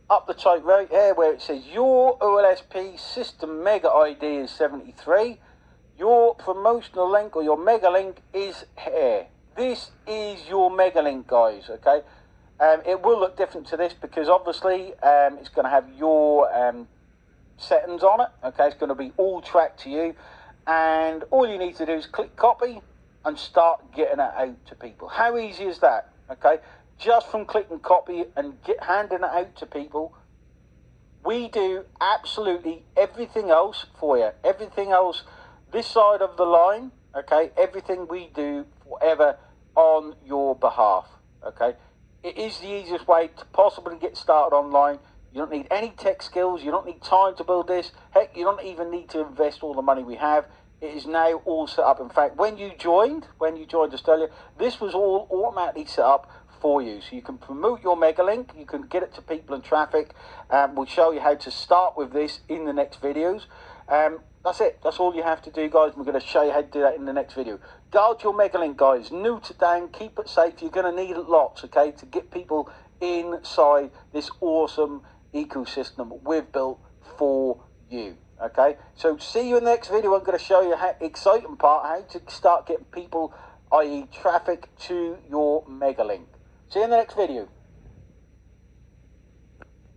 up the top right here where it says your OLSP system mega ID is 73. Your promotional link or your mega link is here. This is your mega link, guys, okay? It will look different to this because obviously it's going to have your settings on it, okay? It's going to be all tracked to you, and all you need to do is click copy and start getting it out to people. How easy is that, okay? Just from clicking copy and handing it out to people. We do absolutely everything else for you. Everything else this side of the line, okay? Everything we do forever on your behalf, okay? It is the easiest way to possibly get started online. You don't need any tech skills. You don't need time to build this. Heck, you don't even need to invest all the money we have. It is now all set up. In fact, when you joined Australia, this was all automatically set up for you. So you can promote your mega link. You can get it to people and traffic. We'll show you how to start with this in the next videos. That's it. That's all you have to do, guys. We're going to show you how to do that in the next video. Guard your mega link, guys. New to down. Keep it safe. You're going to need lots, okay, to get people inside this awesome ecosystem we've built for you. Okay, so see you in the next video. I'm going to show you how exciting part, how to start getting people, i.e. traffic, to your mega link. See you in the next video.